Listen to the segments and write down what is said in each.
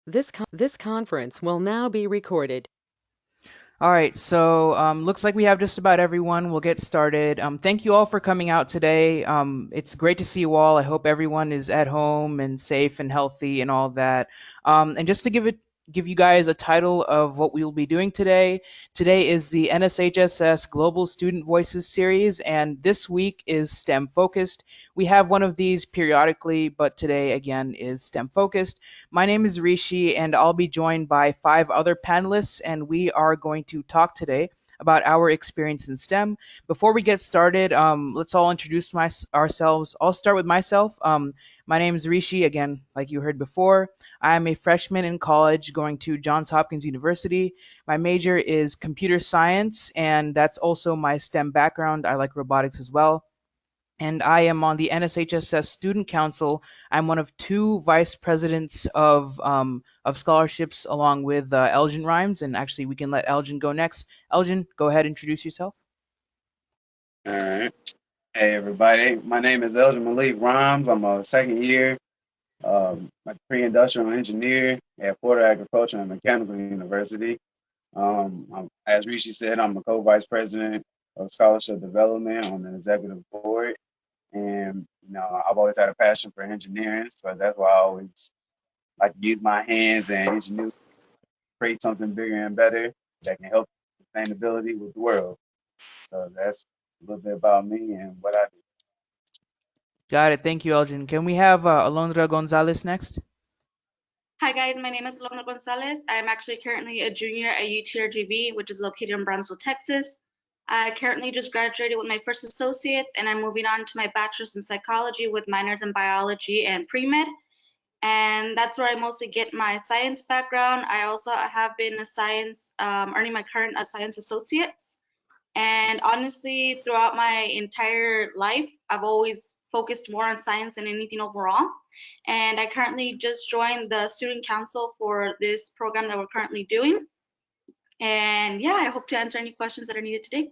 This conference will now be recorded. All right, so looks like we have just about everyone. We'll get started. Thank you all for coming out today. It's great to see you all. I hope everyone is at home and safe and healthy and all that. And just to give you guys a title of what we will be doing today. Today is the NSHSS Global Student Voices series, and this week is STEM focused. We have one of these periodically, but today again is STEM focused. My name is Rishi, and I'll be joined by five other panelists, and we are going to talk today about our experience in STEM. Before we get started, let's all introduce ourselves. I'll start with myself. My name is Rishi, again, like you heard before. I am a freshman in college going to Johns Hopkins University. My major is computer science, and that's also my STEM background. I like robotics as well, and I am on the NSHSS Student Council. I'm one of two vice presidents of scholarships, along with Elgin Rhymes. And actually, we can let Elgin go next. Elgin, go ahead, introduce yourself. All right. Hey, everybody. My name is Malik Rhymes. I'm a second year pre-industrial engineer at Florida Agricultural and Mechanical University. As Rishi said, I'm a co-vice president of scholarship development on the executive board. And, I've always had a passion for engineering. So that's why I always like to use my hands and engineer, create something bigger and better that can help sustainability with the world. So that's a little bit about me and what I do. Got it. Thank you, Elgin. Can we have Alondra Gonzalez next? Hi guys, my name is Lorna Gonzalez. I'm actually currently a junior at UTRGV, which is located in Brownsville, Texas. I currently just graduated with my first associates and I'm moving on to my bachelor's in psychology with minors in biology and pre-med. And that's where I mostly get my science background. I also have been a science, earning my current science associates. And honestly, throughout my entire life, I've always focused more on science than anything overall. And I currently just joined the student council for this program that we're currently doing. And yeah, I hope to answer any questions that are needed today.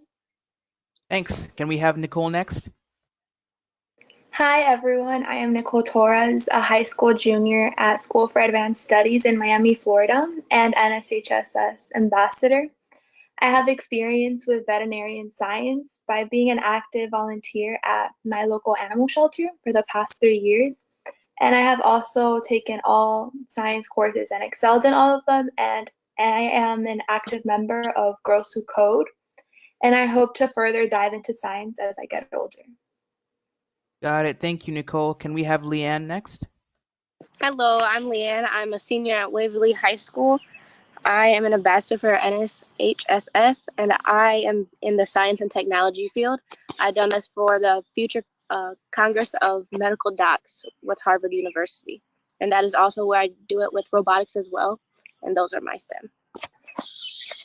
Thanks. Can we have Nicole next? Hi everyone, I am Nicole Torres, a high school junior at School for Advanced Studies in Miami, Florida, and NSHSS ambassador. I have experience with veterinarian science by being an active volunteer at my local animal shelter for the past 3 years. And I have also taken all science courses and excelled in all of them. And I am an active member of Girls Who Code. And I hope to further dive into science as I get older. Got it. Thank you, Nicole. Can we have Leanne next? Hello, I'm Leanne. I'm a senior at Waverly High School. I am an ambassador for NSHSS, and I am in the science and technology field. I've done this for the future Congress of Medical Docs with Harvard University. And that is also where I do it with robotics as well. And those are my STEM.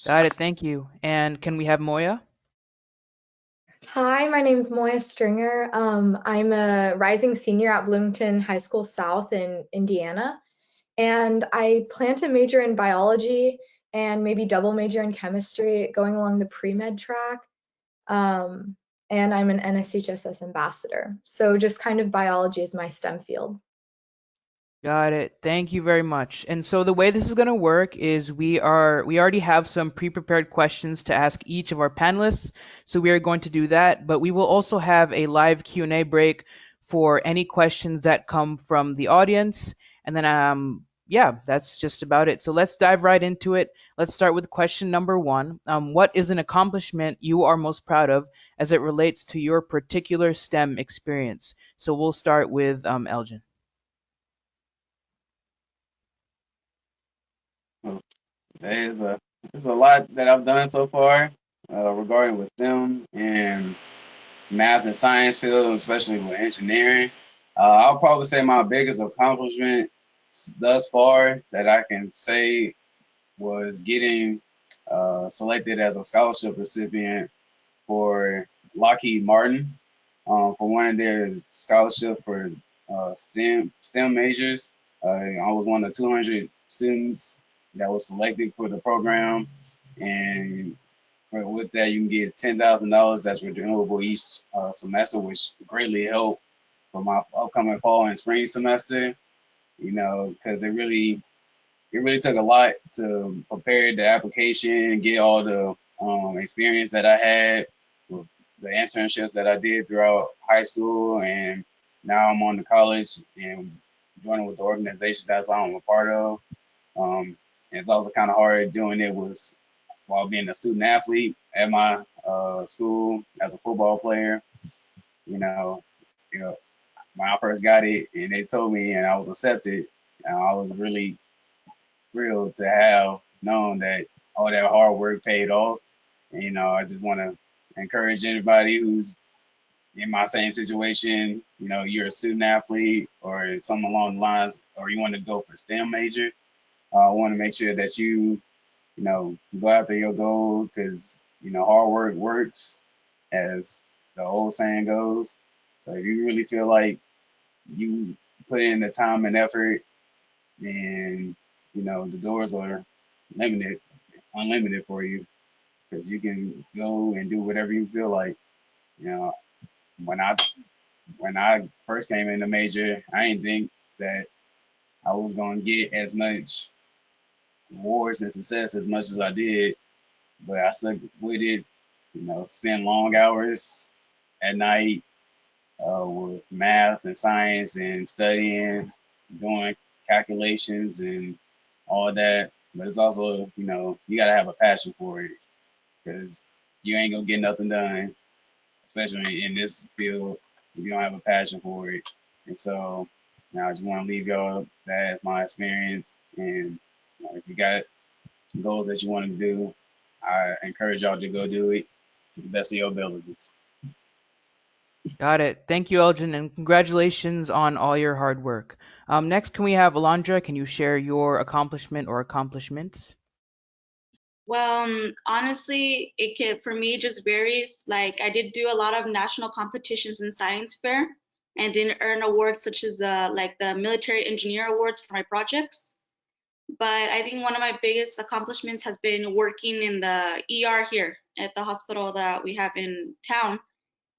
Got it. Thank you. And can we have Moya? Hi, my name is Moya Stringer. I'm a rising senior at Bloomington High School South in Indiana, and I plan to major in biology and maybe double major in chemistry going along the pre-med track. And I'm an NSHSS ambassador. So just kind of biology is my STEM field. Got it. Thank you very much. And so the way this is going to work is we already have some pre-prepared questions to ask each of our panelists. So we are going to do that, but we will also have a live Q&A break for any questions that come from the audience. And then yeah, that's just about it. So let's dive right into it. Let's start with question number one. What is an accomplishment you are most proud of as it relates to your particular STEM experience? So we'll start with Elgin. So there's a lot that I've done so far regarding with STEM and math and science field, especially with engineering. I'll probably say my biggest accomplishment thus far that I can say was getting selected as a scholarship recipient for Lockheed Martin for one of their scholarships for STEM majors. I was one of 200 students that was selected for the program, and with that you can get $10,000 that's renewable each semester, which greatly helped for my upcoming fall and spring semester. Because it really it really took a lot to prepare the application, get all the experience that I had with the internships that I did throughout high school, and now I'm on to college and joining with the organization that's I'm a part of. And it's also kind of hard doing it while being a student athlete at my school as a football player. You know, you know, when I first got it and they told me and I was accepted, I was really thrilled to have known that all that hard work paid off. And, I just want to encourage anybody who's in my same situation. You're a student athlete or something along the lines, or you want to go for STEM major. I want to make sure that go after your goal because, hard work works, as the old saying goes. So if you really feel like you put in the time and effort, and the doors are limited, unlimited for you because you can go and do whatever you feel like. You know, when I first came in the major, I didn't think that I was gonna get as much awards and success as much as I did, but I stuck with it. Spend long hours at night with math and science and studying, doing calculations and all that. But it's also, you gotta have a passion for it because you ain't gonna get nothing done, especially in this field, if you don't have a passion for it. And so, I just want to leave y'all that as my experience. And if you got goals that you want to do, I encourage y'all to go do it to the best of your abilities. Got it. Thank you, Elgin, and congratulations on all your hard work. Next, can we have Alondra? Can you share your accomplishment or accomplishments? Well, honestly, it can for me just varies. Like I did do a lot of national competitions in science fair and didn't earn awards such as the military engineer awards for my projects. But I think one of my biggest accomplishments has been working in the ER here at the hospital that we have in town.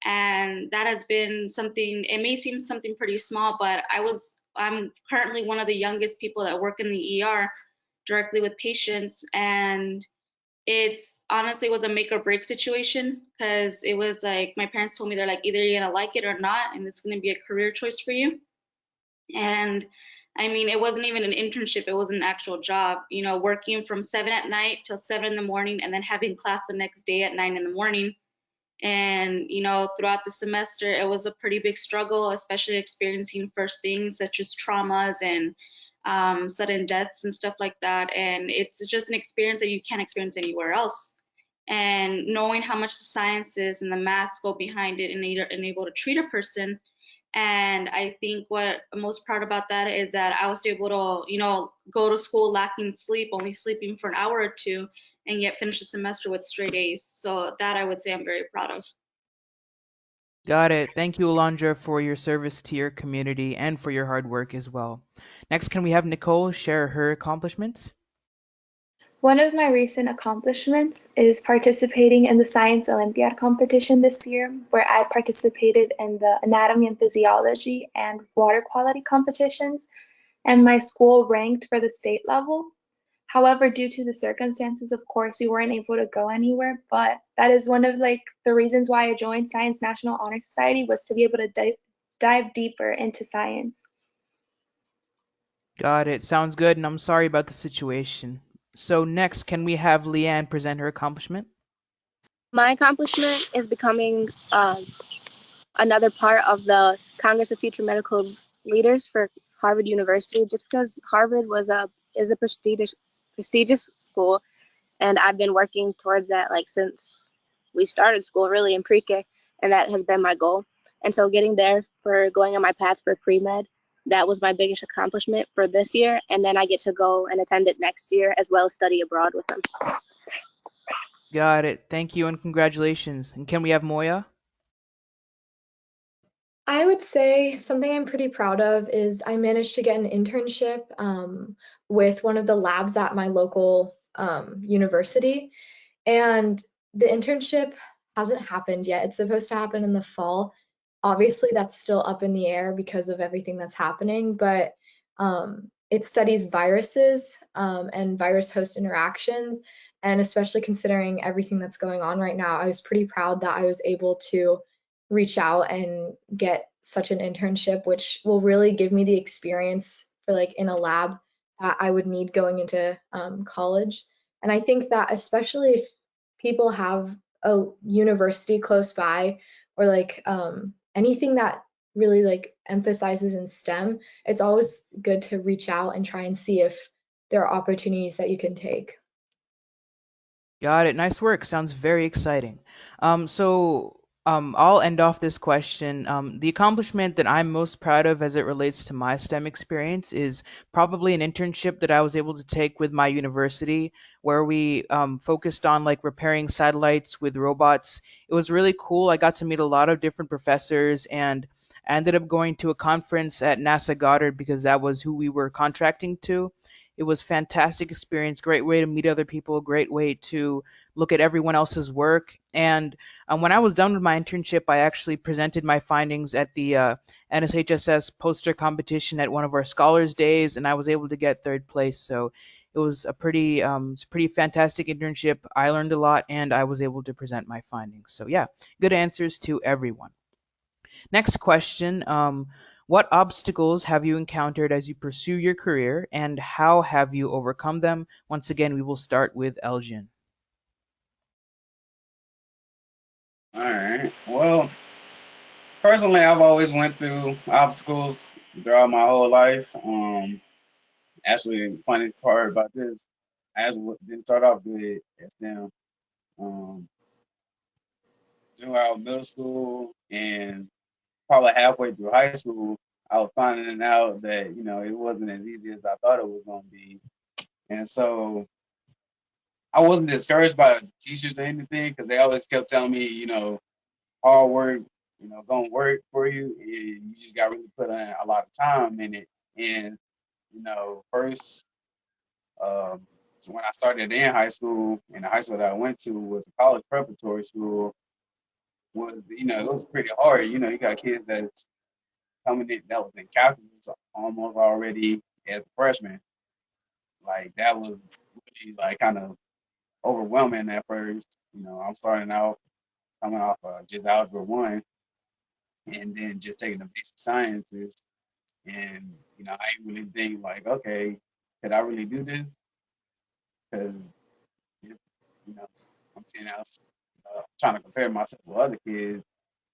And that has been something, it may seem something pretty small, but I'm currently one of the youngest people that work in the ER directly with patients. And it's honestly was a make or break situation because it was like my parents told me they're like either you're gonna like it or not, and it's gonna be a career choice for you. And I mean, it wasn't even an internship, it was an actual job, working from 7 at night till 7 in the morning and then having class the next day at 9 in the morning. And, throughout the semester, it was a pretty big struggle, especially experiencing first things such as traumas and sudden deaths and stuff like that. And it's just an experience that you can't experience anywhere else. And knowing how much the sciences and the maths go behind it and able to treat a person, and I think what I'm most proud about that is that I was able to, go to school lacking sleep, only sleeping for an hour or two, and yet finish the semester with straight A's. So that I would say I'm very proud of. Got it. Thank you, Alondra, for your service to your community and for your hard work as well. Next, can we have Nicole share her accomplishments? One of my recent accomplishments is participating in the Science Olympiad competition this year, where I participated in the anatomy and physiology and water quality competitions, and my school ranked for the state level. However, due to the circumstances, of course, we weren't able to go anywhere, but that is one of the reasons why I joined Science National Honor Society was to be able to dive deeper into science. Got it. Sounds good, and I'm sorry about the situation. So next, can we have Leanne present her accomplishment? My accomplishment is becoming another part of the Congress of Future Medical Leaders for Harvard University, just because Harvard is a prestigious school, and I've been working towards that since we started school, really in pre-K, and that has been my goal. And so getting there for going on my path for pre-med, that was my biggest accomplishment for this year, and then I get to go and attend it next year as well as study abroad with them. Got it. Thank you and congratulations. And can we have Moya? I would say something I'm pretty proud of is I managed to get an internship with one of the labs at my local university. And the internship hasn't happened yet. It's supposed to happen in the fall. Obviously, that's still up in the air because of everything that's happening. But it studies viruses and virus host interactions. And especially considering everything that's going on right now, I was pretty proud that I was able to reach out and get such an internship, which will really give me the experience for like in a lab that I would need going into college. And I think that especially if people have a university close by or like anything that really like emphasizes in STEM, it's always good to reach out and try and see if there are opportunities that you can take. Got it. Nice work. Sounds very exciting. I'll end off this question. The accomplishment that I'm most proud of as it relates to my STEM experience is probably an internship that I was able to take with my university, where we focused on like repairing satellites with robots. It was really cool. I got to meet a lot of different professors, and I ended up going to a conference at NASA Goddard because that was who we were contracting to. It was fantastic experience, great way to meet other people, great way to look at everyone else's work. And when I was done with my internship, I actually presented my findings at the NSHSS poster competition at one of our scholars days, and I was able to get third place. So it was it's a pretty fantastic internship. I learned a lot, and I was able to present my findings. So yeah, good answers to everyone. Next question. What obstacles have you encountered as you pursue your career, and how have you overcome them? Once again, we will start with Elgin. All right. Well, personally, I've always went through obstacles throughout my whole life. Actually, funny part about this, I actually didn't start off good at STEM. Um, throughout middle school and probably halfway through high school, I was finding out that it wasn't as easy as I thought it was going to be, and so I wasn't discouraged by the teachers or anything because they always kept telling me, hard work, gonna work for you, and you just got to really put in a lot of time in it. And first, um, so when I started in high school, and the high school that I went to was a college preparatory school, was it was pretty hard. You got kids that's coming in that was in calculus almost already as a freshman. Like that was really like kind of overwhelming at first. I'm starting out coming off just algebra one, and then just taking the basic sciences, and I ain't really think like, okay, could I really do this? Because you know I'm seeing I was trying to compare myself with other kids.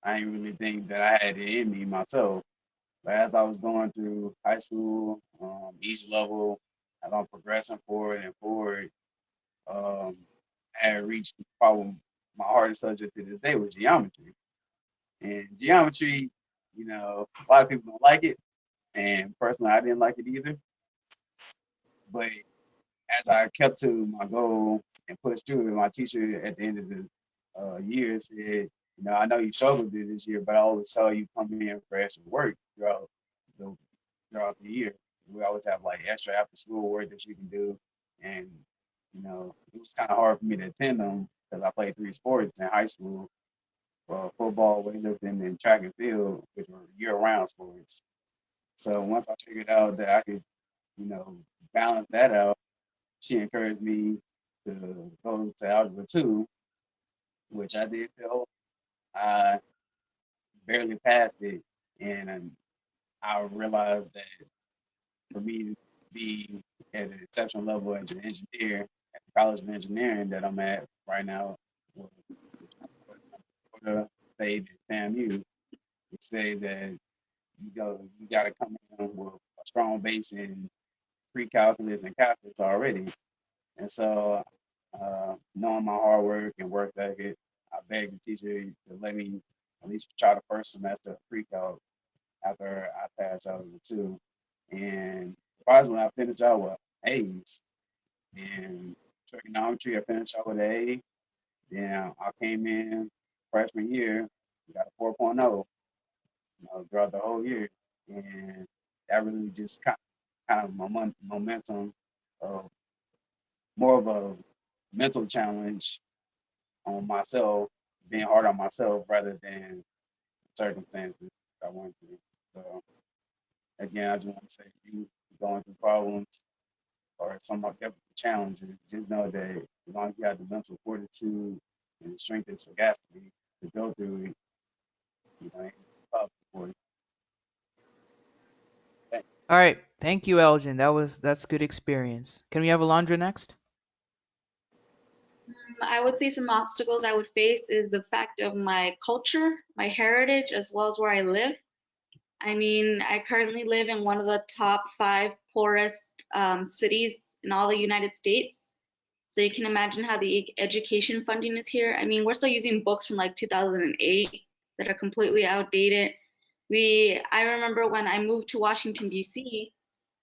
I ain't really think that I had it in me myself. But as I was going through high school, each level, as I'm progressing forward and forward, um, I had reached probably my hardest subject to this day was geometry. And geometry, a lot of people don't like it, and personally, I didn't like it either. But as I kept to my goal and pushed through it, my teacher at the end of the year said, I know you struggled this year, but I always saw you come in for extra work the throughout the year. We always have like extra after school work that you can do, and it was kind of hard for me to attend them because I played three sports in high school: football, weightlifting, and track and field, which were year-round sports. So once I figured out that I could, you know, balance that out, she encouraged me to go to Algebra 2, which I did fail. I barely passed it, and I realized that for me to be at an exceptional level as an engineer at the College of Engineering that I'm at right now, which Florida State and FAMU, would say that you got to come in with a strong base in pre-calculus and calculus already. And so, knowing my hard work and work ethic, I begged the teacher to let me at least try the first semester of pre-calc after I passed out of the two. And surprisingly, I finished out with A's. And trigonometry, I finished out with an A. Then I came in freshman year, got a 4.0, throughout the whole year. And that really just kind of momentum of more of a mental challenge on myself, being hard on myself rather than circumstances I went through. So again, I just want to say you going through problems or some difficult challenges, just know that as long as you have the mental fortitude and the strength and sagacity to go through it, it's possible for you. Thanks. All right. Thank you, Elgin. That's good experience. Can we have Alondra next? I would say some obstacles I would face is the fact of my culture, my heritage, as well as where I live. I mean, I currently live in one of the top 5 poorest cities in all the United States. So you can imagine how the education funding is here. I mean, we're still using books from like 2008 that are completely outdated. I remember when I moved to Washington, D.C.,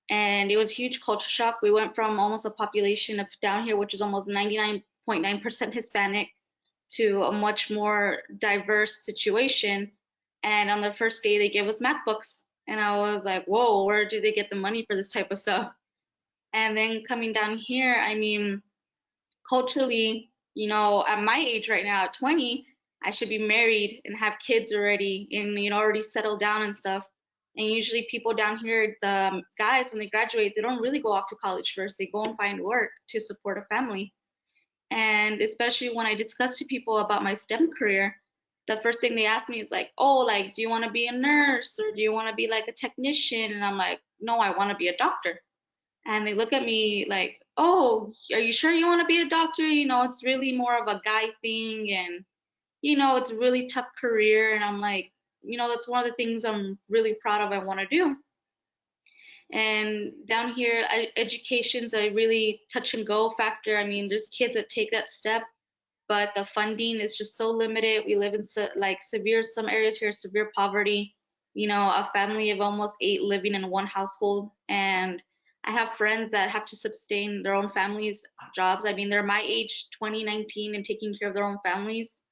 and it was a huge culture shock. We went from almost a population of down here, which is almost 99.9% Hispanic, to a much more diverse situation. And on the first day, they gave us MacBooks. And I was like, whoa, where do they get the money for this type of stuff? And then coming down here, I mean, culturally, at my age right now, at 20, I should be married and have kids already and, already settled down and stuff. And usually people down here, the guys, when they graduate, they don't really go off to college first. They go and find work to support a family. And especially when I discuss to people about my STEM career, the first thing they ask me is like, oh, like, do you want to be a nurse or do you want to be like a technician? And I'm like, no, I want to be a doctor. And they look at me like, oh, are you sure you want to be a doctor? It's really more of a guy thing and, it's a really tough career. And I'm like, that's one of the things I'm really proud of I want to do. And down here, education's a really touch and go factor. I mean, there's kids that take that step, but the funding is just so limited. We live in some areas here, severe poverty, a family of almost 8 living in one household. And I have friends that have to sustain their own families' jobs. I mean, they're my age, 2019, and taking care of their own families.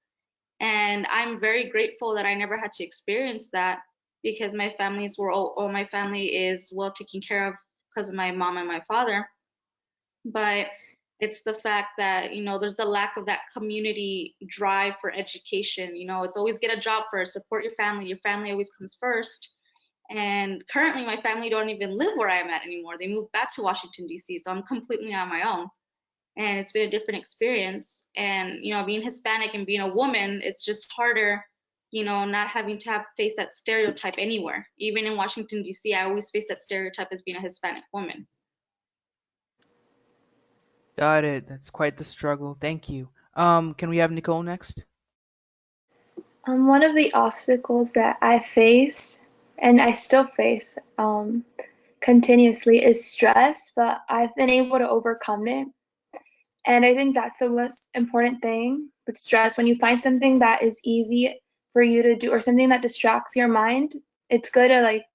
And I'm very grateful that I never had to experience that because my family is well taken care of because of my mom and my father. But it's the fact that, there's a lack of that community drive for education. It's always get a job first, support your family. Your family always comes first. And currently my family don't even live where I am at anymore. They moved back to Washington, D.C. So I'm completely on my own. And it's been a different experience. And, being Hispanic and being a woman, it's just harder, not having to face that stereotype anywhere. Even in Washington, D.C., I always face that stereotype as being a Hispanic woman. Got it. That's quite the struggle. Thank you. Can we have Nicole next? One of the obstacles that I faced, and I still face continuously, is stress, but I've been able to overcome it. And I think that's the most important thing with stress. When you find something that is easy for you to do or something that distracts your mind, it's good to like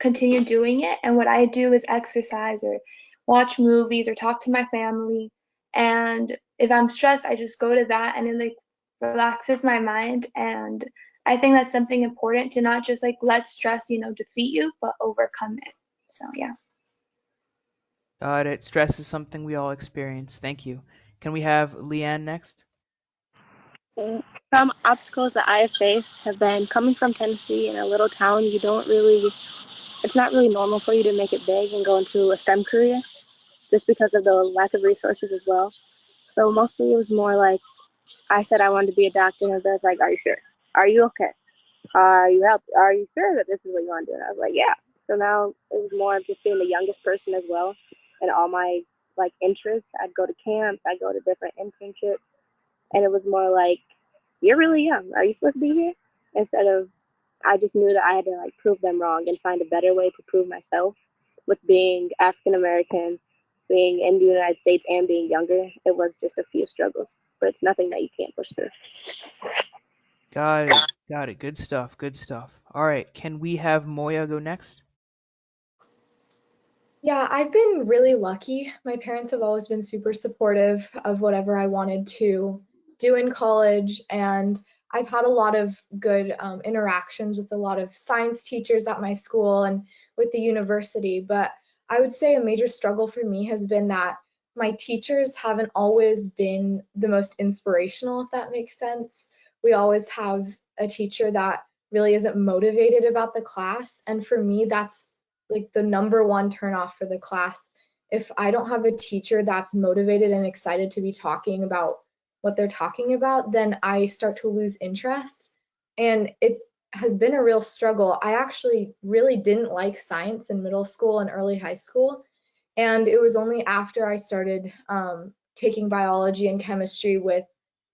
continue doing it. And what I do is exercise or watch movies or talk to my family. And if I'm stressed, I just go to that and it like relaxes my mind. And I think that's something important to not just like let stress, defeat you, but overcome it. So yeah. Got it. Stress is something we all experience. Thank you. Can we have Leanne next? Some obstacles that I have faced have been coming from Tennessee in a little town. It's not really normal for you to make it big and go into a STEM career just because of the lack of resources as well. So mostly it was more like I said I wanted to be a doctor, and they're like, "Are you sure? Are you okay? Are you help? Are you sure that this is what you want to do?" And I was like, "Yeah." So now it was more of just being the youngest person as well, and all my like interests. I'd go to camps, I'd go to different internships, and it was more like, "You're really young. Are you supposed to be here?" Instead of I just knew that I had to like prove them wrong and find a better way to prove myself with being African American, being in the United States, and being younger. It was just a few struggles, but it's nothing that you can't push through. Got it. Got it. Good stuff. Good stuff. All right. Can we have Moya go next? Yeah, I've been really lucky. My parents have always been super supportive of whatever I wanted to do in college, and I've had a lot of good interactions with a lot of science teachers at my school and with the university. But I would say a major struggle for me has been that my teachers haven't always been the most inspirational, if that makes sense. We always have a teacher that really isn't motivated about the class, and for me, that's like the number one turnoff for the class. If I don't have a teacher that's motivated and excited to be talking about what they're talking about, then I start to lose interest. And it has been a real struggle. I actually really didn't like science in middle school and early high school. And it was only after I started taking biology and chemistry with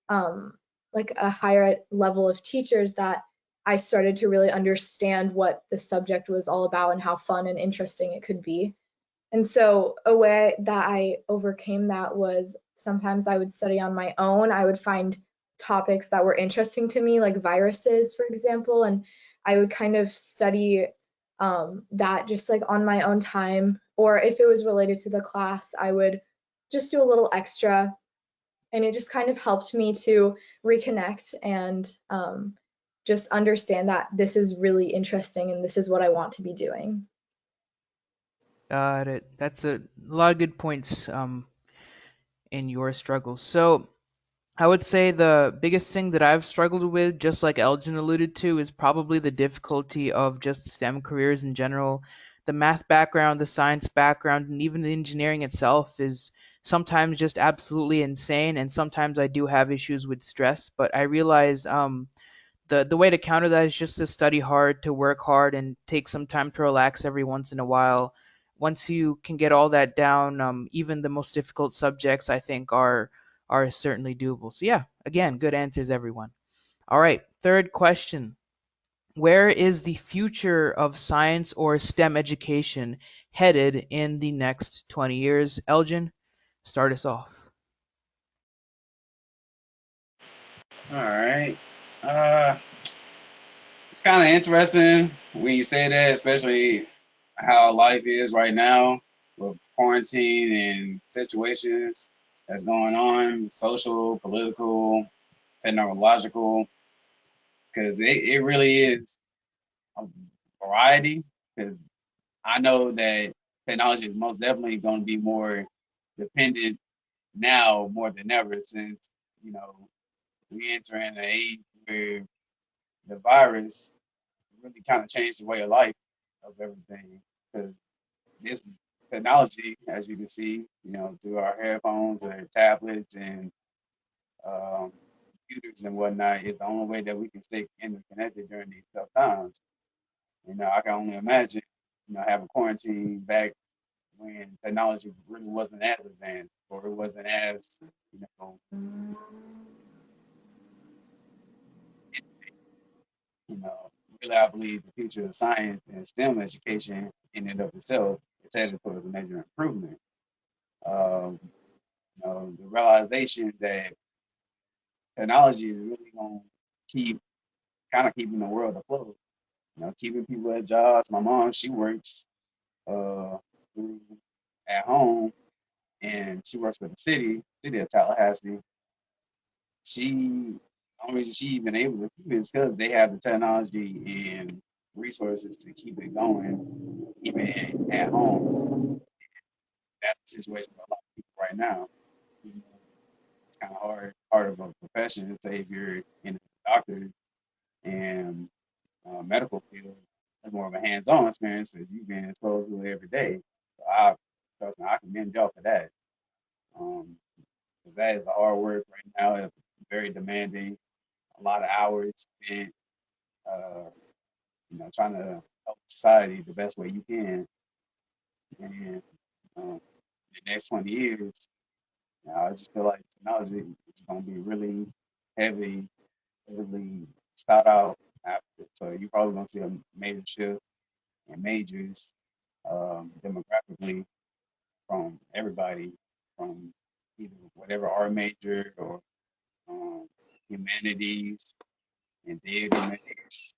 um, like a higher level of teachers that I started to really understand what the subject was all about and how fun and interesting it could be. And so a way that I overcame that was sometimes I would study on my own. I would find topics that were interesting to me, like viruses, for example, and I would kind of study that just like on my own time. Or if it was related to the class, I would just do a little extra. And it just kind of helped me to reconnect and just understand that this is really interesting and this is what I want to be doing. Got it. That's a lot of good points in your struggles. So I would say the biggest thing that I've struggled with, just like Elgin alluded to, is probably the difficulty of just STEM careers in general. The math background, the science background, and even the engineering itself is sometimes just absolutely insane. And sometimes I do have issues with stress, but I realize the way to counter that is just to study hard, to work hard, and take some time to relax every once in a while. Once you can get all that down, even the most difficult subjects I think are certainly doable. So yeah, again, good answers, everyone. All right, third question. Where is the future of science or STEM education headed in the next 20 years? Elgin, start us off. All right. Uh, it's kind of interesting when you say that, especially how life is right now with quarantine and situations that's going on, social, political, technological, because it really is a variety. Because I know that technology is most definitely going to be more dependent now more than ever since, you know, we enter in an age where the virus really kind of changed the way of life of everything. Because this technology, as you can see, you know, through our headphones or tablets and um, computers and whatnot, is the only way that we can stay interconnected during these tough times. You know, I can only imagine, you know, having quarantine back when technology really wasn't as advanced or it wasn't as, you know, you know, really I believe the future of science and STEM education in and of itself is headed towards a major improvement. Um, you know, the realization that technology is really going to keep kind of keeping the world afloat. You know, keeping people at jobs. My mom, she works uh, through- at home, and she works for the city of Tallahassee. The only reason she even able to keep it is because they have the technology and resources to keep it going, even at home. That's the situation for a lot of people right now. You know, it's kind of hard of a profession to say if you're in a doctor and medical field. It's more of a hands-on experience because you've been exposed to it every day. So trust me, I commend y'all for that. Um, 'Cause that is the hard work right now. It's very demanding. A lot of hours spent, uh, you know, trying to help society the best way you can. And the next 20 years, you know, I just feel like technology is going to be really heavy, heavily thought out after. So you're probably going to see a major shift in majors demographically from everybody, from either whatever art major or um, humanities and theater majors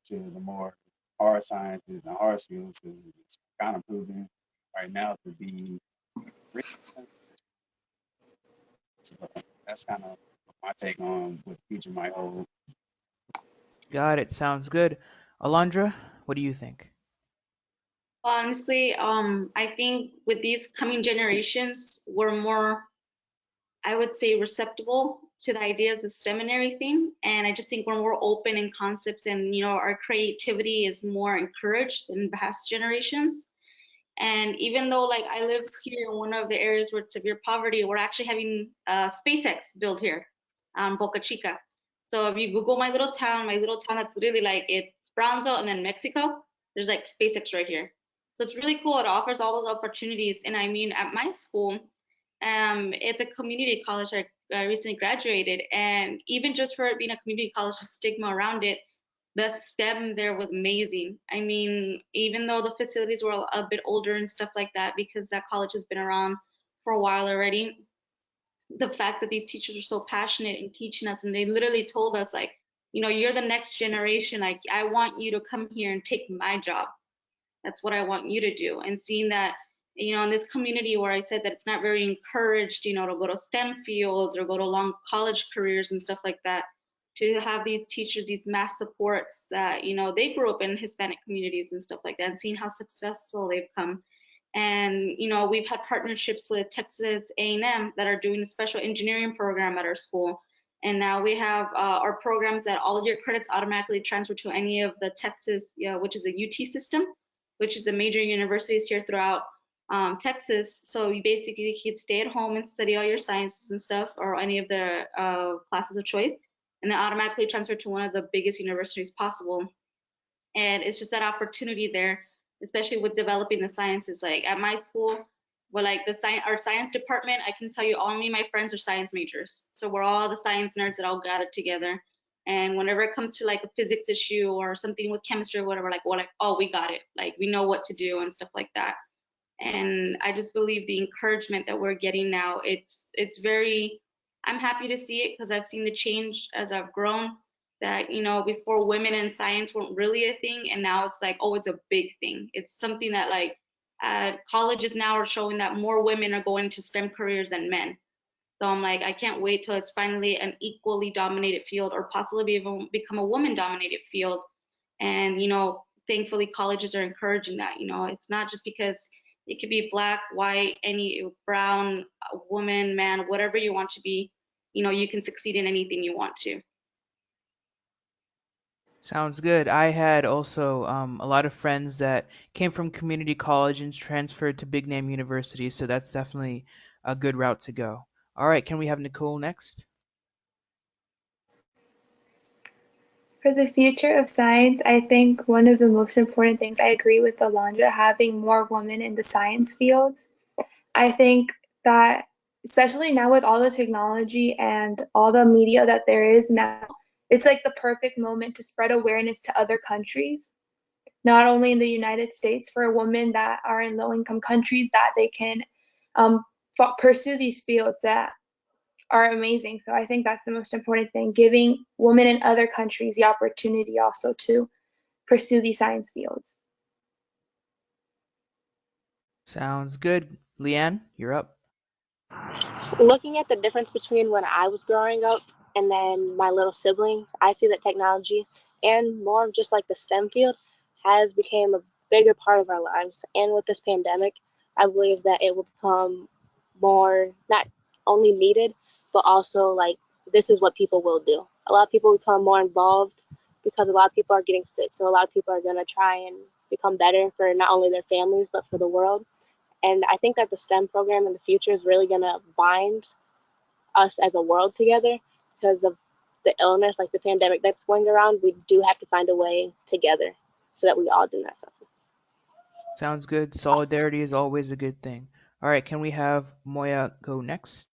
to the more hard sciences and hard skills because it's kind of proven right now to be really so that's kind of my take on what the future might hold. Got it. Sounds good. Alondra, what do you think? Honestly, I think with these coming generations, we're more, I would say, receptible to the ideas of STEM and everything. And I just think we're more open in concepts, and our creativity is more encouraged than past generations. And even though like I live here in one of the areas with severe poverty, we're actually having SpaceX built here, Boca Chica. So if you Google my little town that's literally like it's Brownsville and then Mexico, there's like SpaceX right here. So it's really cool. It offers all those opportunities. And I mean, at my school, it's a community college. I recently graduated, and even just for it being a community college, the stigma around it, the STEM there was amazing. I mean, even though the facilities were a bit older and stuff like that, because that college has been around for a while already, the fact that these teachers are so passionate in teaching us, and they literally told us like, you're the next generation. Like, I want you to come here and take my job. That's what I want you to do. And seeing that, in this community where I said that it's not very encouraged, to go to STEM fields or go to long college careers and stuff like that, to have these teachers, these mass supports that, they grew up in Hispanic communities and stuff like that, and seeing how successful they've come. And, we've had partnerships with Texas A&M that are doing a special engineering program at our school. And now we have our programs that all of your credits automatically transfer to any of the Texas, which is a UT system, which is the major universities here throughout Texas. So you basically could stay at home and study all your sciences and stuff, or any of the classes of choice, and then automatically transfer to one of the biggest universities possible. And it's just that opportunity there, especially with developing the sciences. Like at my school, well, like our science department, I can tell you all me and my friends are science majors. So we're all the science nerds that all gathered together. And whenever it comes to like a physics issue or something with chemistry or whatever, like, oh, we got it. Like, we know what to do and stuff like that. And I just believe the encouragement that we're getting now, it's very, I'm happy to see it, because I've seen the change as I've grown. That, before women in science weren't really a thing, and now it's like, oh, it's a big thing. It's something that like colleges now are showing that more women are going to STEM careers than men. So I'm like, I can't wait till it's finally an equally dominated field, or possibly even become a woman dominated field. And, thankfully colleges are encouraging that. It's not just because it could be black, white, any brown, woman, man, whatever you want to be, you can succeed in anything you want to. Sounds good. I had also a lot of friends that came from community college and transferred to big name universities, so that's definitely a good route to go. All right, can we have Nicole next? For the future of science, I think one of the most important things, I agree with Alondra, having more women in the science fields. I think that, especially now with all the technology and all the media that there is now, it's like the perfect moment to spread awareness to other countries, not only in the United States, for women that are in low-income countries, that they can pursue these fields that are amazing. So I think that's the most important thing, giving women in other countries the opportunity also to pursue these science fields. Sounds good. Leanne, you're up. Looking at the difference between when I was growing up and then my little siblings, I see that technology and more of just like the STEM field has become a bigger part of our lives. And with this pandemic, I believe that it will become more not only needed, but also like this is what people will do. A lot of people become more involved because a lot of people are getting sick. So a lot of people are going to try and become better for not only their families, but for the world. And I think that the STEM program in the future is really going to bind us as a world together because of the illness, like the pandemic that's going around. We do have to find a way together so that we all do not suffer. Sounds good. Solidarity is always a good thing. All right, can we have Moya go next?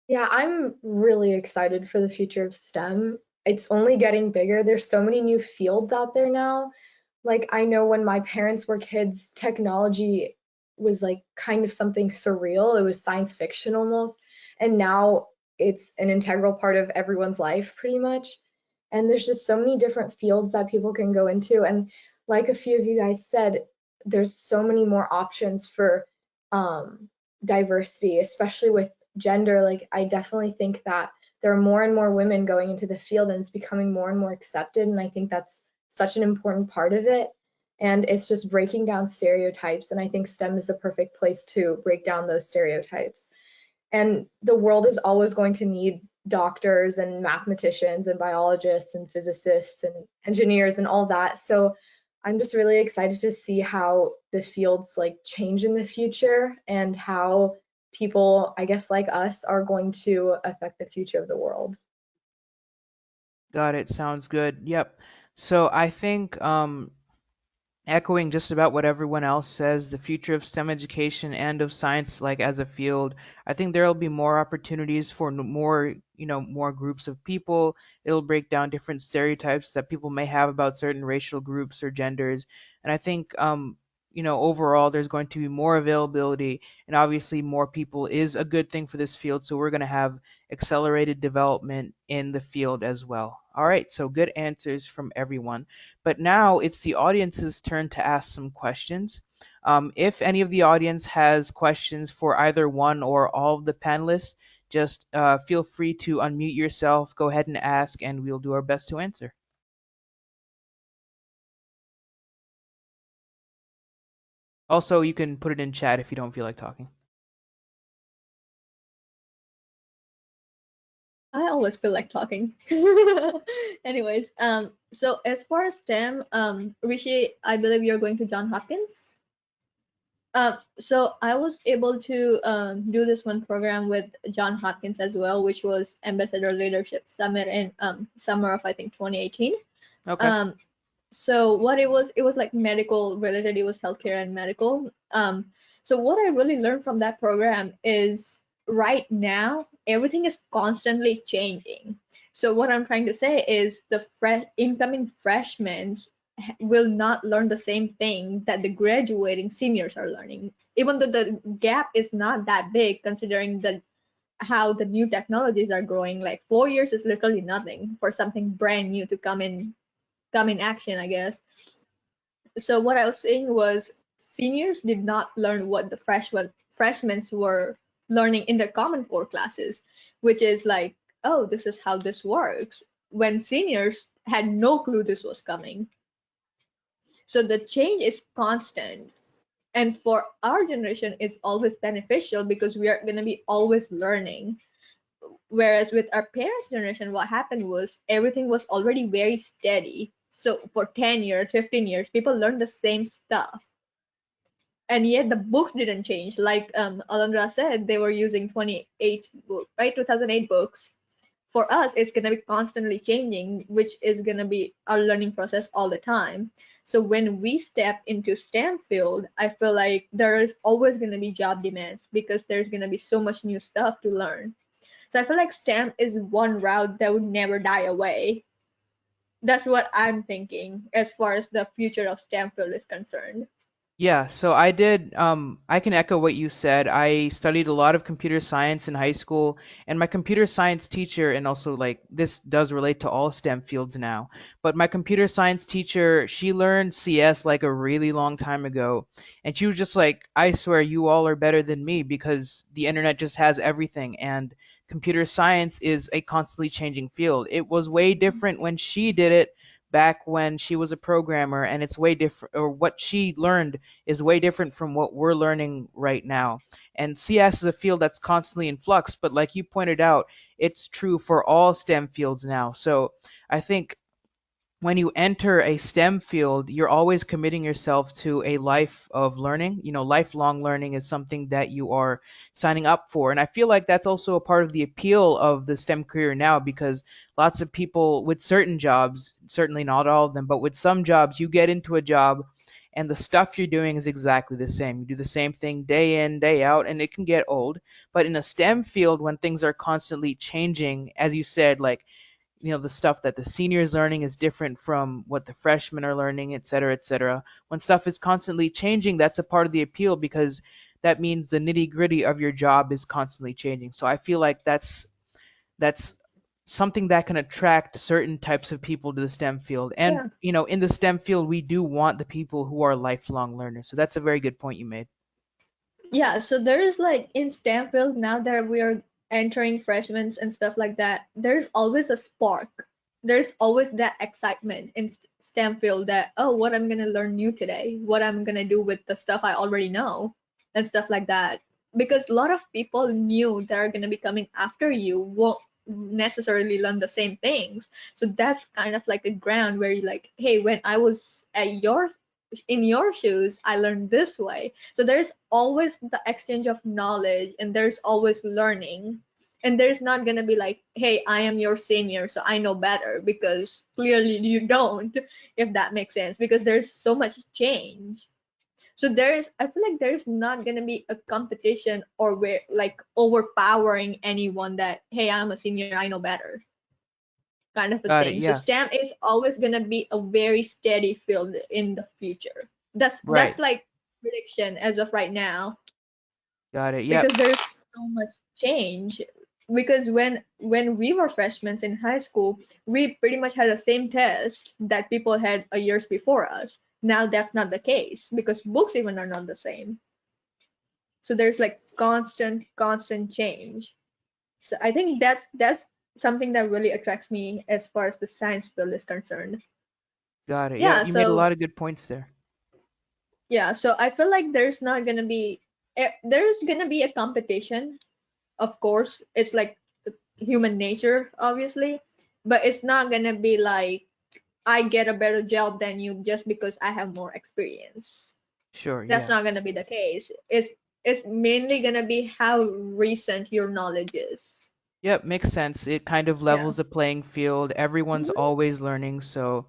Yeah, I'm really excited for the future of STEM. It's only getting bigger. There's so many new fields out there now. Like, I know when my parents were kids, technology was like kind of something surreal. It was science fiction almost. And now it's an integral part of everyone's life pretty much. And there's just so many different fields that people can go into. And like a few of you guys said, there's so many more options for diversity, especially with gender. Like, I definitely think that there are more and more women going into the field, and it's becoming more and more accepted. And I think that's such an important part of it. And it's just breaking down stereotypes. And I think STEM is the perfect place to break down those stereotypes. And the world is always going to need doctors and mathematicians and biologists and physicists and engineers and all that. So I'm just really excited to see how the fields like change in the future and how people, I guess, like us are going to affect the future of the world. Got it. Sounds good. Yep. So I think echoing just about what everyone else says, the future of STEM education and of science, like as a field, I think there will be more opportunities for more, more groups of people. It'll break down different stereotypes that people may have about certain racial groups or genders. And I think, overall, there's going to be more availability, and obviously, more people is a good thing for this field. So we're going to have accelerated development in the field as well. All right, so good answers from everyone. But now it's the audience's turn to ask some questions. If any of the audience has questions for either one or all of the panelists, just feel free to unmute yourself, go ahead and ask, and we'll do our best to answer. Also, you can put it in chat if you don't feel like talking. I always feel like talking. Anyways, so as far as STEM, Rishi, I believe you're going to Johns Hopkins. So I was able to do this one program with Johns Hopkins as well, which was Ambassador Leadership Summit in summer of I think 2018. Okay. So what it was like medical related. It was healthcare and medical. So what I really learned from that program is right now everything is constantly changing. So what I'm trying to say is the incoming freshmen will not learn the same thing that the graduating seniors are learning, even though the gap is not that big considering the how the new technologies are growing. Like 4 years is literally nothing for something brand new to come in action, I guess. So what I was saying was seniors did not learn what the freshmen were learning in their common core classes, which is like, oh, this is how this works, when seniors had no clue this was coming. So the change is constant. And for our generation, it's always beneficial because we are going to be always learning. Whereas with our parents' generation, what happened was everything was already very steady. So for 10 years, 15 years, people learned the same stuff. And yet the books didn't change. Like Alondra said, they were using 28 book, right? 2008 books. For us, it's going to be constantly changing, which is going to be our learning process all the time. So when we step into STEM field, I feel like there is always going to be job demands because there's going to be so much new stuff to learn. So I feel like STEM is one route that would never die away. That's what I'm thinking as far as the future of STEM field is concerned. Yeah, so I can echo what you said. I studied a lot of computer science in high school, and my computer science teacher, and also like this does relate to all STEM fields now, but my computer science teacher, she learned CS like a really long time ago, and she was just like, I swear you all are better than me because the internet just has everything, and computer science is a constantly changing field. It was way different when she did it back when she was a programmer, and it's way different, or what she learned is way different from what we're learning right now. And CS is a field that's constantly in flux, but like you pointed out, it's true for all STEM fields now. So I think when you enter a STEM field, you're always committing yourself to a life of learning. Lifelong learning is something that you are signing up for. And I feel like that's also a part of the appeal of the STEM career now because lots of people with certain jobs, certainly not all of them, but with some jobs, you get into a job and the stuff you're doing is exactly the same. You do the same thing day in, day out, and it can get old. But in a STEM field, when things are constantly changing, as you said, like the stuff that the seniors learning is different from what the freshmen are learning, et cetera, et cetera. When stuff is constantly changing, that's a part of the appeal because that means the nitty gritty of your job is constantly changing. So I feel like that's something that can attract certain types of people to the STEM field. And Yeah. in the STEM field, we do want the people who are lifelong learners. So that's a very good point you made. Yeah, so there is like in STEM field now that we are entering freshmen and stuff like that, there's always a spark. There's always that excitement in STEM field that, oh, what I'm gonna learn new today, what I'm gonna do with the stuff I already know, and stuff like that. because a lot of people new that are going to be coming after you won't necessarily learn the same things. So that's kind of like a ground where you're like, hey, when I was at your in your shoes, I learned this way. So there's always the exchange of knowledge and there's always learning. And there's not going to be like, hey, I am your senior, so I know better, because clearly you don't, if that makes sense, because there's so much change. So I feel like there's not gonna be a competition or where like overpowering anyone that, hey, I'm a senior, I know better, kind of a Got it. thing. So Yeah. STEM is always gonna be a very steady field in the future. That's Right. like prediction as of right now, Got it. Yep. because there's so much change. Because when we were freshmen in high school, we pretty much had the same test that people had a years before us. Now that's not the case because books even are not the same. So there's like constant change. So I think that's something that really attracts me as far as the science field is concerned. Got it. Yeah. Yeah, You made a so lot of good points there. yeah, so I feel like there's gonna be a competition. Of course, it's like human nature, obviously, but it's not gonna be like I get a better job than you just because I have more experience. Sure. That's Yeah. not gonna be the case. It's mainly gonna be how recent your knowledge is. Yep. Makes sense. It kind of Yeah. levels the playing field. Everyone's Mhm. always learning, so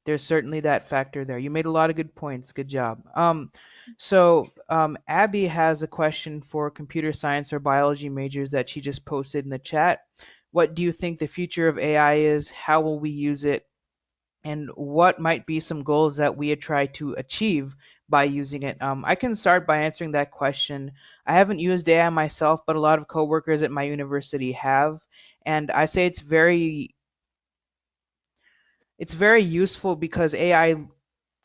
there's certainly that factor there. You made a lot of good points. Good job. Abby has a question for computer science or biology majors that she just posted in the chat. What do you think the future of AI is? How will we use it? And what might be some goals that we try to achieve by using it? I can start by answering that question. I haven't used AI myself, but a lot of coworkers at my university have, and I say it's very useful because AI,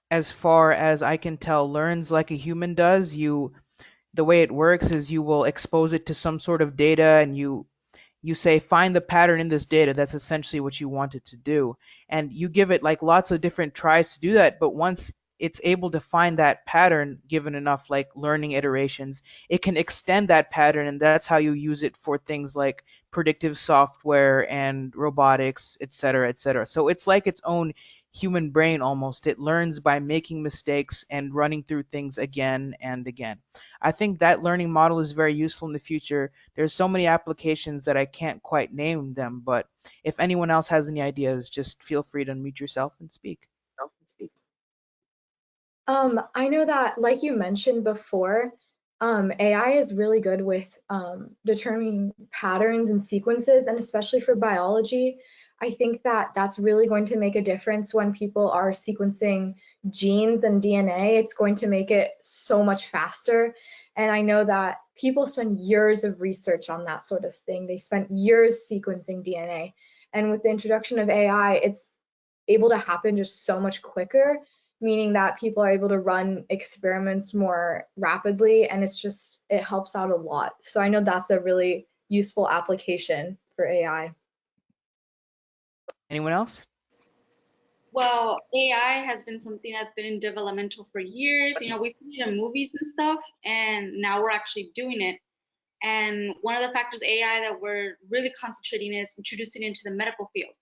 as far as I can tell, learns like a human does. The way it works is you will expose it to some sort of data and you say find the pattern in this data. That's essentially what you want it to do, and you give it like lots of different tries to do that. But once it's able to find that pattern, given enough like learning iterations, it can extend that pattern, and that's how you use it for things like predictive software and robotics, et cetera, et cetera. So it's like its own human brain almost. It learns by making mistakes and running through things again and again. I think that learning model is very useful in the future. There's so many applications that I can't quite name them, but if anyone else has any ideas, just feel free to unmute yourself and speak. I know that, like you mentioned before, AI is really good with determining patterns and sequences, and especially for biology, I think that that's really going to make a difference when people are sequencing genes and DNA. It's going to make it so much faster. And I know that people spend years of research on that sort of thing. They spent years sequencing DNA. And with the introduction of AI, it's able to happen just so much quicker, meaning that people are able to run experiments more rapidly, and it helps out a lot. So I know that's a really useful application for AI. Anyone else? Well, AI has been something that's been in developmental for years. We've seen it in movies and stuff, and now we're actually doing it. And one of the factors AI that we're really concentrating is introducing into the medical field.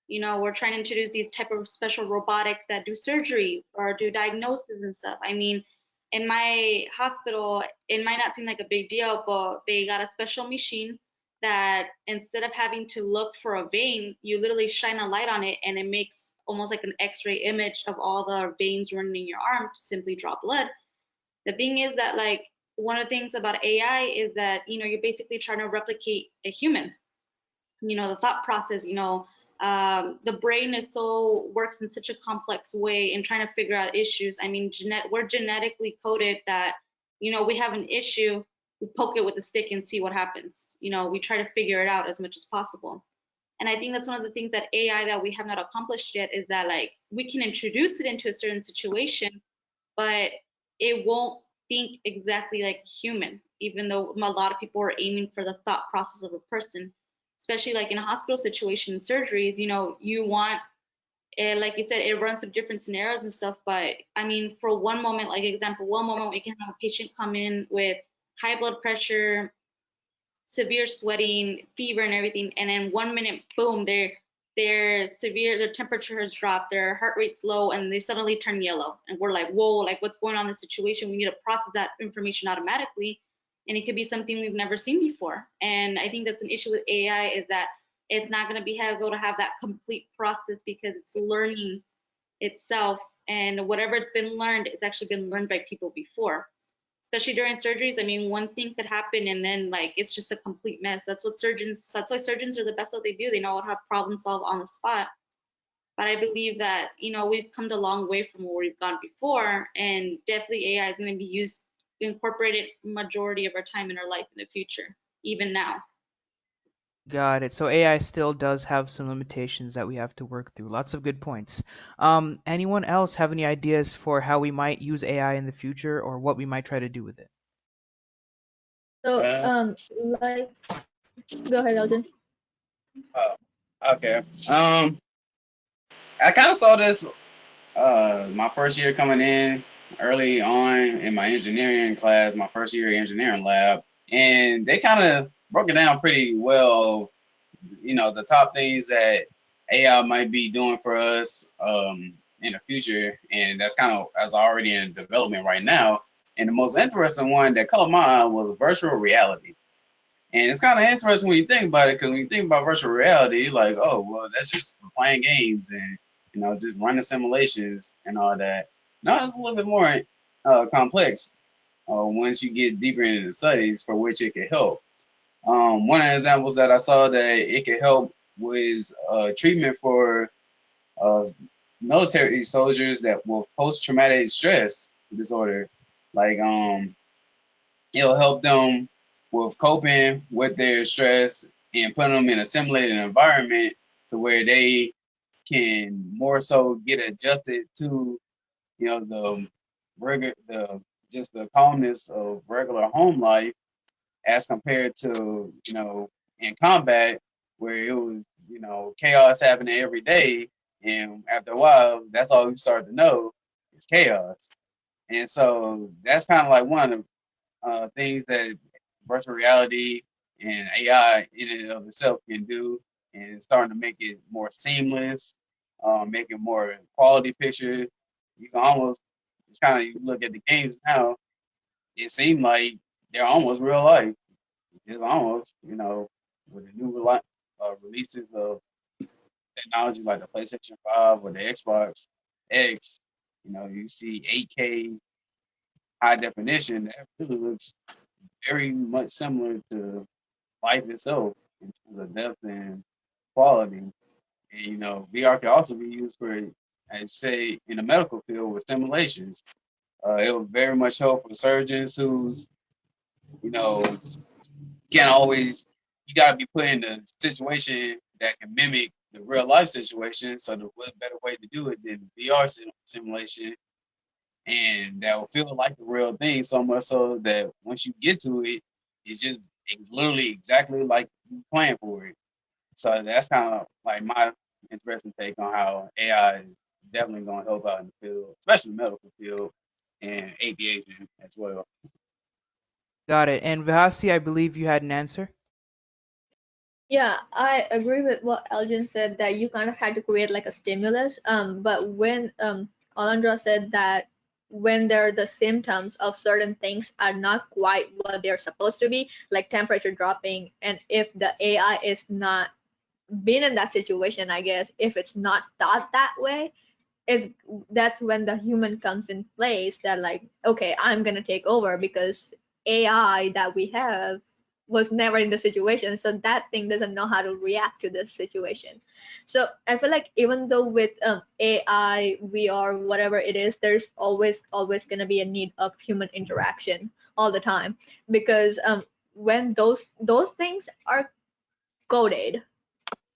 We're trying to introduce these type of special robotics that do surgery or do diagnosis and stuff. I mean, in my hospital, it might not seem like a big deal, but they got a special machine that instead of having to look for a vein, you literally shine a light on it and it makes almost like an x-ray image of all the veins running in your arm to simply draw blood. The thing is that, like, one of the things about AI is that, you're basically trying to replicate a human. The thought process, the brain is so works in such a complex way in trying to figure out issues. I mean, we're genetically coded that, we have an issue, we poke it with a stick and see what happens. We try to figure it out as much as possible. And I think that's one of the things that AI that we have not accomplished yet is that, like, we can introduce it into a certain situation, but it won't think exactly like human, even though a lot of people are aiming for the thought process of a person, especially like in a hospital situation, surgeries, you want, like you said, it runs through different scenarios and stuff. But I mean, for one moment, like example, one moment we can have a patient come in with high blood pressure, severe sweating, fever, and everything. And then 1 minute, boom, their temperature has dropped, their heart rate's low, and they suddenly turn yellow. And we're like, whoa, like what's going on in this situation? We need to process that information automatically. And it could be something we've never seen before. And I think that's an issue with AI, is that it's not going to be able to have that complete process because it's learning itself. And whatever it's been learned, it's actually been learned by people before. Especially during surgeries, I mean, one thing could happen and then like it's just a complete mess. That's why surgeons are the best at what they do. They know how to problem solve on the spot. But I believe that, we've come a long way from where we've gone before, and definitely AI is going to be used, incorporated majority of our time in our life in the future, even now. Got it. So AI still does have some limitations that we have to work through. Lots of good points. Anyone else have any ideas for how we might use AI in the future or what we might try to do with it? So, like, go ahead, Elgin. Okay. I kind of saw this my first year coming in early on in my engineering class, my first year engineering lab, and they kind of broke it down pretty well. The top things that AI might be doing for us in the future, and that's kind of as already in development right now. And the most interesting one that caught my eye was virtual reality. And it's kind of interesting when you think about it, because when you think about virtual reality, you're like, oh, well, that's just for playing games and, just running simulations and all that. No, it's a little bit more complex once you get deeper into the studies for which it could help. One of the examples that I saw that it could help was treatment for uh, military soldiers that with post-traumatic stress disorder. Like, it'll help them with coping with their stress and putting them in a simulated environment to where they can more so get adjusted to, the regular, just the calmness of regular home life as compared to, in combat where it was, chaos happening every day. And after a while, that's all you start to know is chaos. And so that's kind of like one of the things that virtual reality and AI in and of itself can do, and it's starting to make it more seamless, make it more quality picture. You can almost, it's kind of, you look at the games now, it seemed like they're almost real life. It's almost, with the new releases of technology like the PlayStation 5 or the Xbox X, you see 8K high definition. That really looks very much similar to life itself in terms of depth and quality. And VR can also be used for, as say, in the medical field with simulations. It will very much help for surgeons who's, you know, can't always. You got to be put in a situation that can mimic the real life situation. So the what better way to do it than VR simulation, and that will feel like the real thing so much so that once you get to it, it's literally exactly like you plan for it. So that's kind of like my interesting take on how AI is definitely going to help out in the field, especially the medical field and aviation as well. Got it. And Vihasi, I believe you had an answer. Yeah, I agree with what Elgin said, that you kind of had to create like a stimulus. But when Alondra said that when there the symptoms of certain things are not quite what they're supposed to be, like temperature dropping, and if the AI is not been in that situation, I guess if it's not thought that way, is that's when the human comes in place, that like, okay, I'm gonna take over because AI that we have was never in the situation, so that thing doesn't know how to react to this situation. So I feel like even though with AI, VR, whatever it is, there's always gonna be a need of human interaction all the time, because when those things are coded,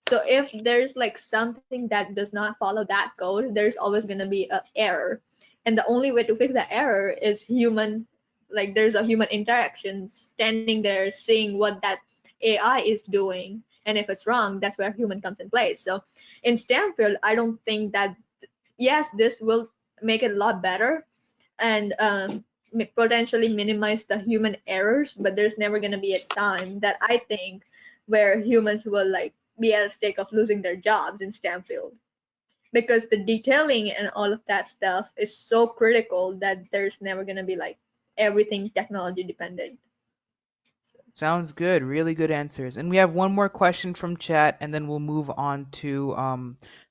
so if there's like something that does not follow that code, there's always going to be an error. And the only way to fix that error is human, like there's a human interaction standing there seeing what that AI is doing. And if it's wrong, that's where human comes in place. So in STEM field, I don't think that, yes, this will make it a lot better. And potentially minimize the human errors, but there's never going to be a time that I think where humans will like be at stake of losing their jobs in STEM field, because the detailing and all of that stuff is so critical that there's never going to be like everything technology dependent. Sounds good. Really good answers. And we have one more question from chat, and then we'll move on to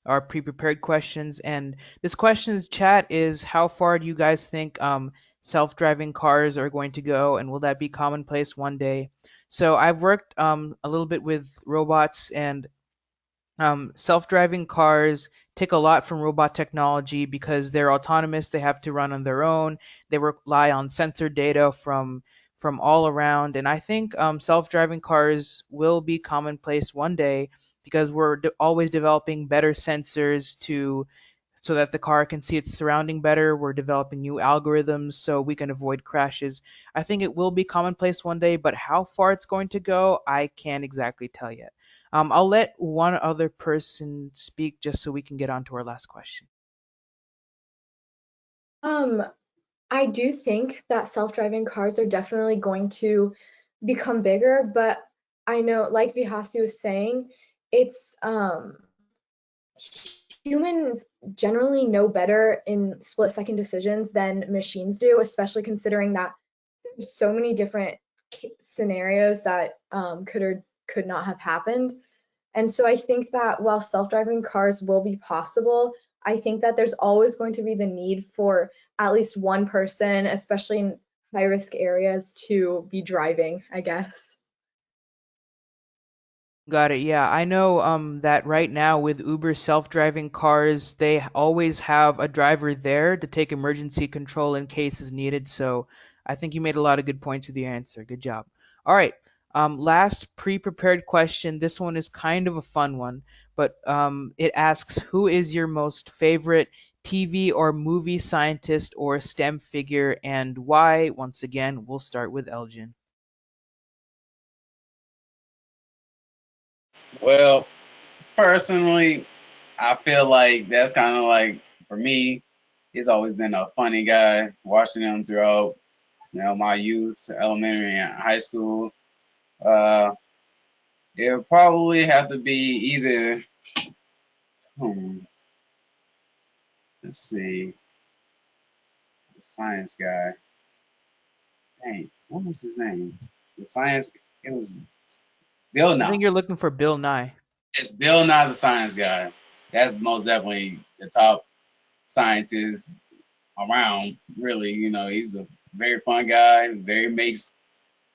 our pre-prepared questions. And this question in chat is, how far do you guys think self-driving cars are going to go, and will that be commonplace one day? So I've worked a little bit with robots, and self-driving cars take a lot from robot technology because they're autonomous. They have to run on their own. They rely on sensor data from all around. And I think self-driving cars will be commonplace one day because we're always developing better sensors to so that the car can see its surrounding better. We're developing new algorithms so we can avoid crashes. I think it will be commonplace one day, but how far it's going to go, I can't exactly tell yet. I'll let one other person speak just so we can get on to our last question. Um, I do think that self-driving cars are definitely going to become bigger, but I know, like Vihasi was saying, it's humans generally know better in split-second decisions than machines do, especially considering that there's so many different scenarios that could or could not have happened. And so I think that while self-driving cars will be possible, I think that there's always going to be the need for at least one person, especially in high-risk areas, to be driving, I guess. Got it. Yeah, I know that right now with Uber self-driving cars, they always have a driver there to take emergency control in case is needed. So I think you made a lot of good points with your answer. Good job. All right. Last pre-prepared question. This one is kind of a fun one, but it asks, who is your most favorite TV or movie scientist or STEM figure and why? Once again, we'll start with Elgin. Well, personally, I feel like that's kind of like for me. He's always been a funny guy. Watching him throughout, my youth, elementary and high school. Uh, it would probably have to be either. Hmm, let's see, the science guy. Dang, what was his name? The science. It was Bill I Nye. think you're looking for Bill Nye. It's Bill Nye, the science guy. That's most definitely the top scientist around. Really, he's a very fun guy. Very makes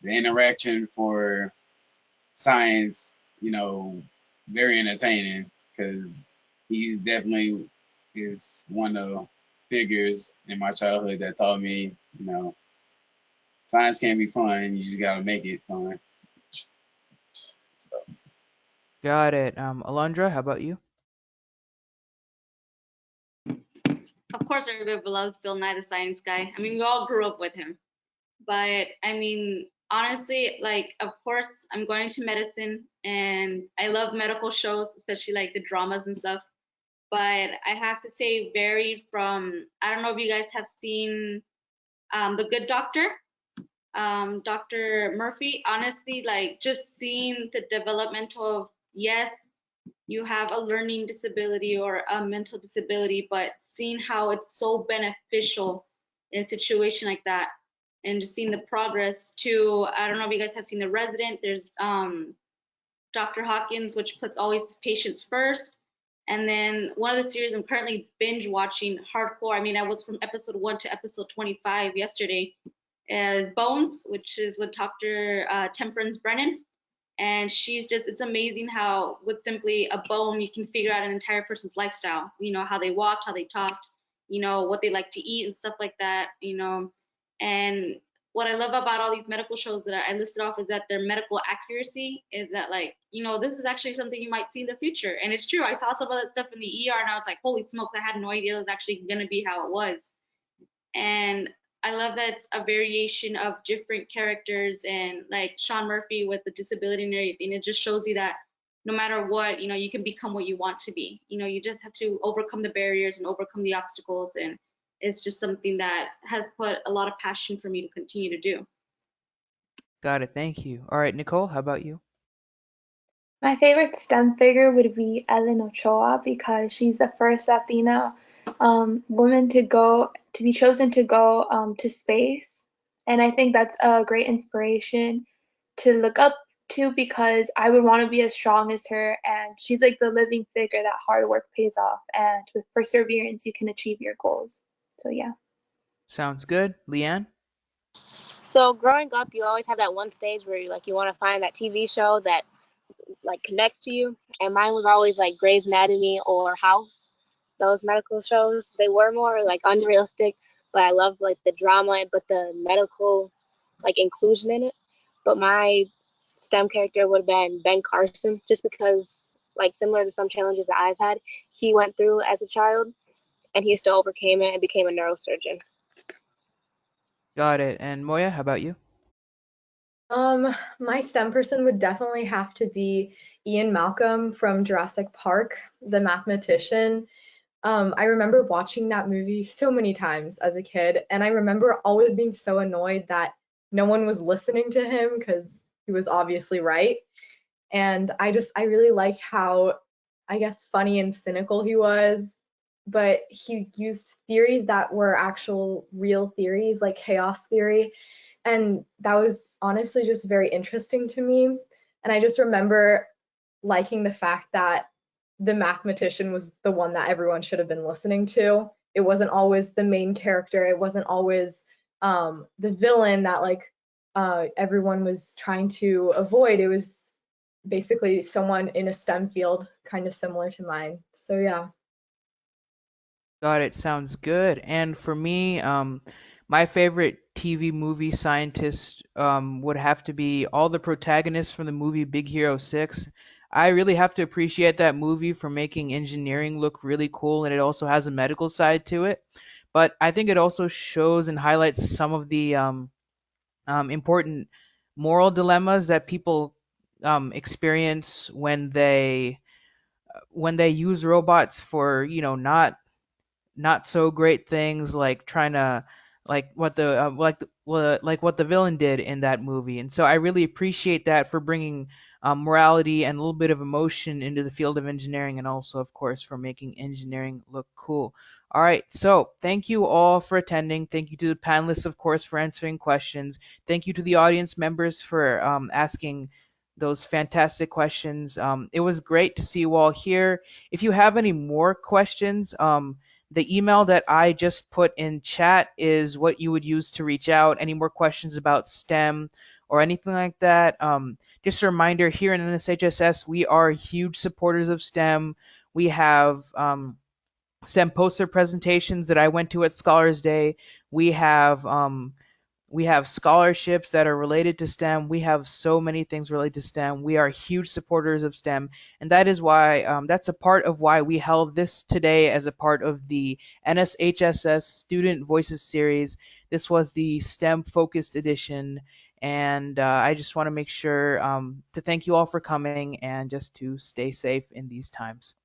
the interaction for science, very entertaining because he's definitely is one of the figures in my childhood that taught me, science can be fun. You just gotta make it fun. So, Got it. Alondra, how about you? Of course, everybody loves Bill Nye the Science Guy. I mean, we all grew up with him. But I mean, honestly, like, of course, I'm going to medicine and I love medical shows, especially like the dramas and stuff. But I have to say, varied from, I don't know if you guys have seen The Good Doctor, Dr. Murphy. Honestly, like, just seeing the developmental of, yes, you have a learning disability or a mental disability, but seeing how it's so beneficial in a situation like that and just seeing the progress to, I don't know if you guys have seen The Resident. There's Dr. Hawkins, which puts always his patients first. And then one of the series I'm currently binge watching hardcore. I mean, I was from episode 1 to episode 25 yesterday, is Bones, which is with Dr. Temperance Brennan. And she's just, it's amazing how with simply a bone, you can figure out an entire person's lifestyle, how they walked, how they talked, what they like to eat and stuff like that, and what I love about all these medical shows that I listed off is that their medical accuracy is that, like, this is actually something you might see in the future. And it's true. I saw some of that stuff in the ER and I was like, holy smokes, I had no idea it was actually going to be how it was. And I love that it's a variation of different characters and like Sean Murphy with the disability and everything. It just shows you that no matter what, you can become what you want to be. You just have to overcome the barriers and overcome the obstacles. And it's just something that has put a lot of passion for me to continue to do. Got it. Thank you. All right, Nicole, how about you? My favorite STEM figure would be Ellen Ochoa because she's the first Latina woman to be chosen to go to space, and I think that's a great inspiration to look up to because I would want to be as strong as her, and she's like the living figure that hard work pays off, and with perseverance you can achieve your goals. So yeah. Sounds good. Leanne? So growing up, you always have that one stage where you want to find that TV show that like connects to you, and mine was always like Grey's Anatomy or House. Those medical shows, they were more like unrealistic, but I love like the drama, but the medical like inclusion in it. But my STEM character would have been Ben Carson, just because like similar to some challenges that I've had, he went through as a child and he still overcame it and became a neurosurgeon. Got it. And Moya, how about you? My STEM person would definitely have to be Ian Malcolm from Jurassic Park, the mathematician. I remember watching that movie so many times as a kid, and I remember always being so annoyed that no one was listening to him because he was obviously right. And I really liked how, I guess, funny and cynical he was, but he used theories that were actual real theories, like chaos theory, and that was honestly just very interesting to me. And I just remember liking the fact that the mathematician was the one that everyone should have been listening to. It wasn't always the main character, it wasn't always the villain that everyone was trying to avoid. It was basically someone in a STEM field kind of similar to mine. So yeah. Got it. Sounds good. And for me, my favorite TV movie scientist would have to be all the protagonists from the movie Big Hero 6. I really have to appreciate that movie for making engineering look really cool, and it also has a medical side to it. But I think it also shows and highlights some of the important moral dilemmas that people experience when they use robots for, not so great things, like trying to like what the villain did in that movie. And so I really appreciate that for bringing morality and a little bit of emotion into the field of engineering, and also of course for making engineering look cool. All right, so thank you all for attending. Thank you to the panelists, of course, for answering questions. Thank you to the audience members for asking those fantastic questions. It was great to see you all here. If you have any more questions, the email that I just put in chat is what you would use to reach out. Any more questions about STEM or anything like that? Just a reminder, here in NSHSS, we are huge supporters of STEM. We have STEM poster presentations that I went to at Scholars Day. We have we have scholarships that are related to STEM. We have so many things related to STEM. We are huge supporters of STEM, and that is why that's a part of why we held this today as a part of the NSHSS Student Voices series. This was the STEM focused edition, and I just want to make sure to thank you all for coming and just to stay safe in these times.